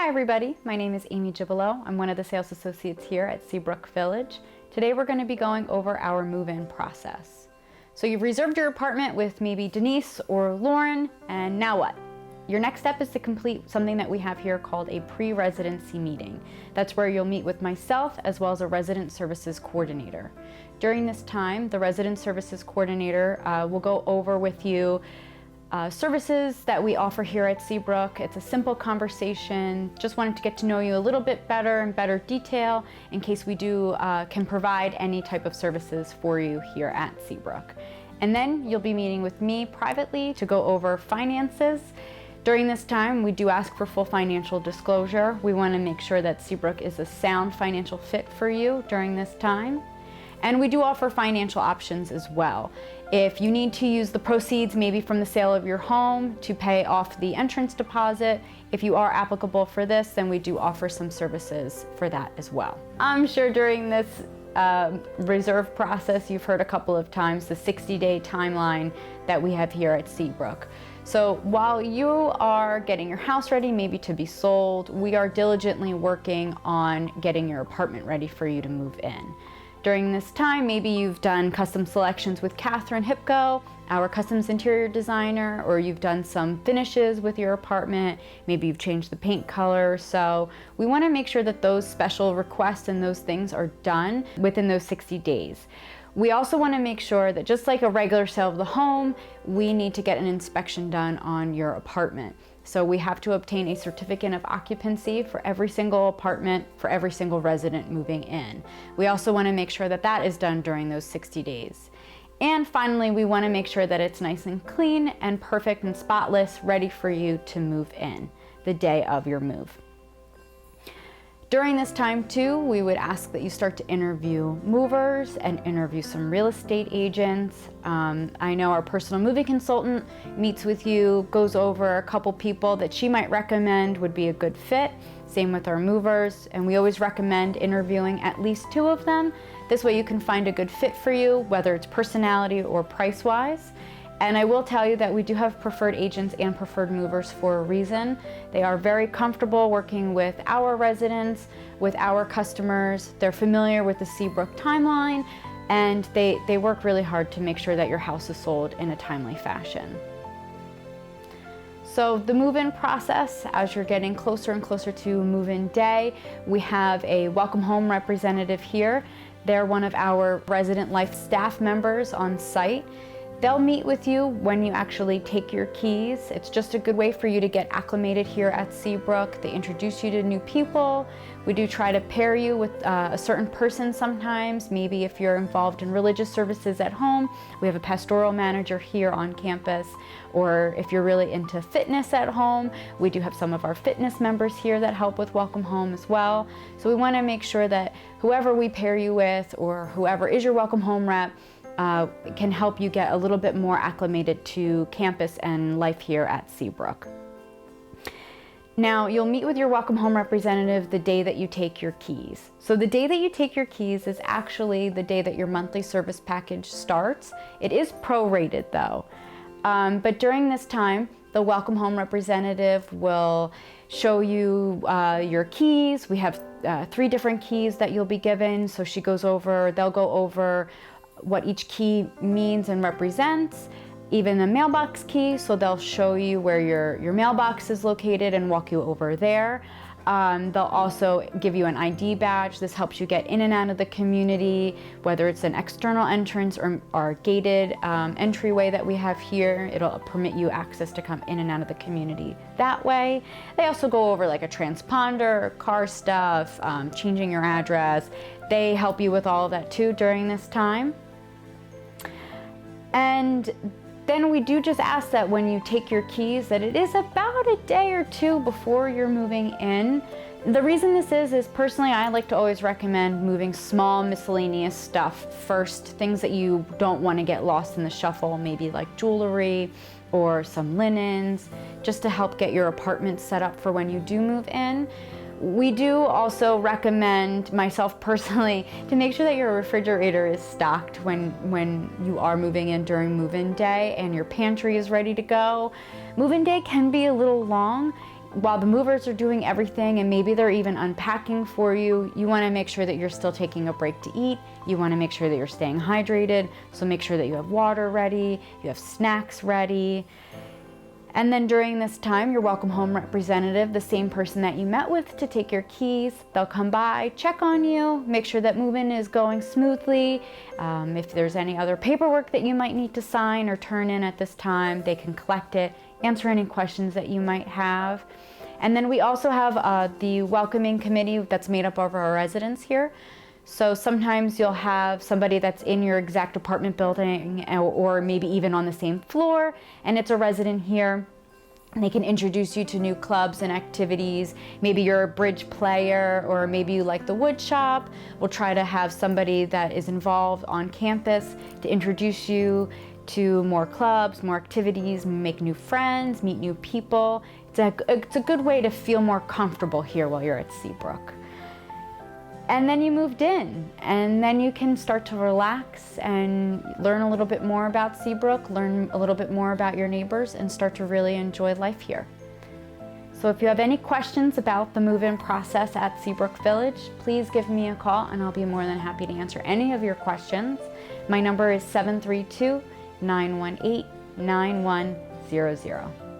Hi everybody, my name is Amy Gibolo. I'm one of the sales associates here at Seabrook Village. Today we're going to be going over our move-in process. So you've reserved your apartment with maybe Denise or Lauren, and now what? Your next step is to complete something that we have here called a pre-residency meeting. That's where you'll meet with myself as well as a resident services coordinator. During this time, the resident services coordinator will go over with you services that we offer here at Seabrook. It's a simple conversation. Just wanted to get to know you a little bit better in better detail in case we can provide any type of services for you here at Seabrook. And then you'll be meeting with me privately to go over finances. During this time, we do ask for full financial disclosure. We want to make sure that Seabrook is a sound financial fit for you during this time. And we do offer financial options as well. If you need to use the proceeds maybe from the sale of your home to pay off the entrance deposit, if you are applicable for this, then we do offer some services for that as well. I'm sure during this reserve process, you've heard a couple of times the 60-day timeline that we have here at Seabrook. So while you are getting your house ready, maybe to be sold, we are diligently working on getting your apartment ready for you to move in. During this time, maybe you've done custom selections with Catherine Hipko, our customs interior designer, or you've done some finishes with your apartment. Maybe you've changed the paint color. So we want to make sure that those special requests and those things are done within those 60 days. We also want to make sure that just like a regular sale of the home, we need to get an inspection done on your apartment. So we have to obtain a certificate of occupancy for every single apartment, for every single resident moving in. We also want to make sure that that is done during those 60 days. And finally, we want to make sure that it's nice and clean and perfect and spotless, ready for you to move in the day of your move. During this time too, we would ask that you start to interview movers and interview some real estate agents. I know our personal moving consultant meets with you, goes over a couple people that she might recommend would be a good fit. Same with our movers, and we always recommend interviewing at least 2 of them. This way you can find a good fit for you, whether it's personality or price-wise. And I will tell you that we do have preferred agents and preferred movers for a reason. They are very comfortable working with our residents, with our customers. They're familiar with the Seabrook timeline, and they work really hard to make sure that your house is sold in a timely fashion. So the move-in process, as you're getting closer and closer to move-in day, we have a welcome home representative here. They're one of our resident life staff members on site. They'll meet with you when you actually take your keys. It's just a good way for you to get acclimated here at Seabrook. They introduce you to new people. We do try to pair you with a certain person sometimes. Maybe if you're involved in religious services at home, we have a pastoral manager here on campus. Or if you're really into fitness at home, we do have some of our fitness members here that help with welcome home as well. So we want to make sure that whoever we pair you with or whoever is your welcome home rep can help you get a little bit more acclimated to campus and life here at Seabrook. Now, you'll meet with your welcome home representative the day that you take your keys. So the day that you take your keys is actually the day that your monthly service package starts. It is prorated though. But during this time, the welcome home representative will show you your keys. We have 3 different keys that you'll be given. So they'll go over what each key means and represents, even the mailbox key, so they'll show you where your mailbox is located and walk you over there. They'll also give you an ID badge. This helps you get in and out of the community, whether it's an external entrance or our gated entryway that we have here. It'll permit you access to come in and out of the community that way. They also go over like a transponder, car stuff, changing your address. They help you with all of that too during this time. And then we do just ask that when you take your keys that it is about a day or 2 before you're moving in. The reason this is personally I like to always recommend moving small miscellaneous stuff first, things that you don't want to get lost in the shuffle, maybe like jewelry or some linens, just to help get your apartment set up for when you do move in. We do also recommend, myself personally, to make sure that your refrigerator is stocked when you are moving in during move-in day and your pantry is ready to go. Move-in day can be a little long. while the movers are doing everything and maybe they're even unpacking for you, you want to make sure that you're still taking a break to eat. You want to make sure that you're staying hydrated. So make sure that you have water ready, you have snacks ready. And then during this time, your welcome home representative, the same person that you met with to take your keys, they'll come by, check on you, make sure that move-in is going smoothly. If there's any other paperwork that you might need to sign or turn in at this time, they can collect it, answer any questions that you might have. And then we also have the welcoming committee that's made up of our residents here. So sometimes you'll have somebody that's in your exact apartment building or maybe even on the same floor, and it's a resident here. And they can introduce you to new clubs and activities. Maybe you're a bridge player, or maybe you like the wood shop. We'll try to have somebody that is involved on campus to introduce you to more clubs, more activities, make new friends, meet new people. It's a good way to feel more comfortable here while you're at Seabrook. And then you moved in, and then you can start to relax and learn a little bit more about Seabrook, learn a little bit more about your neighbors, and start to really enjoy life here. So if you have any questions about the move-in process at Seabrook Village, please give me a call and I'll be more than happy to answer any of your questions. My number is 732-918-9100.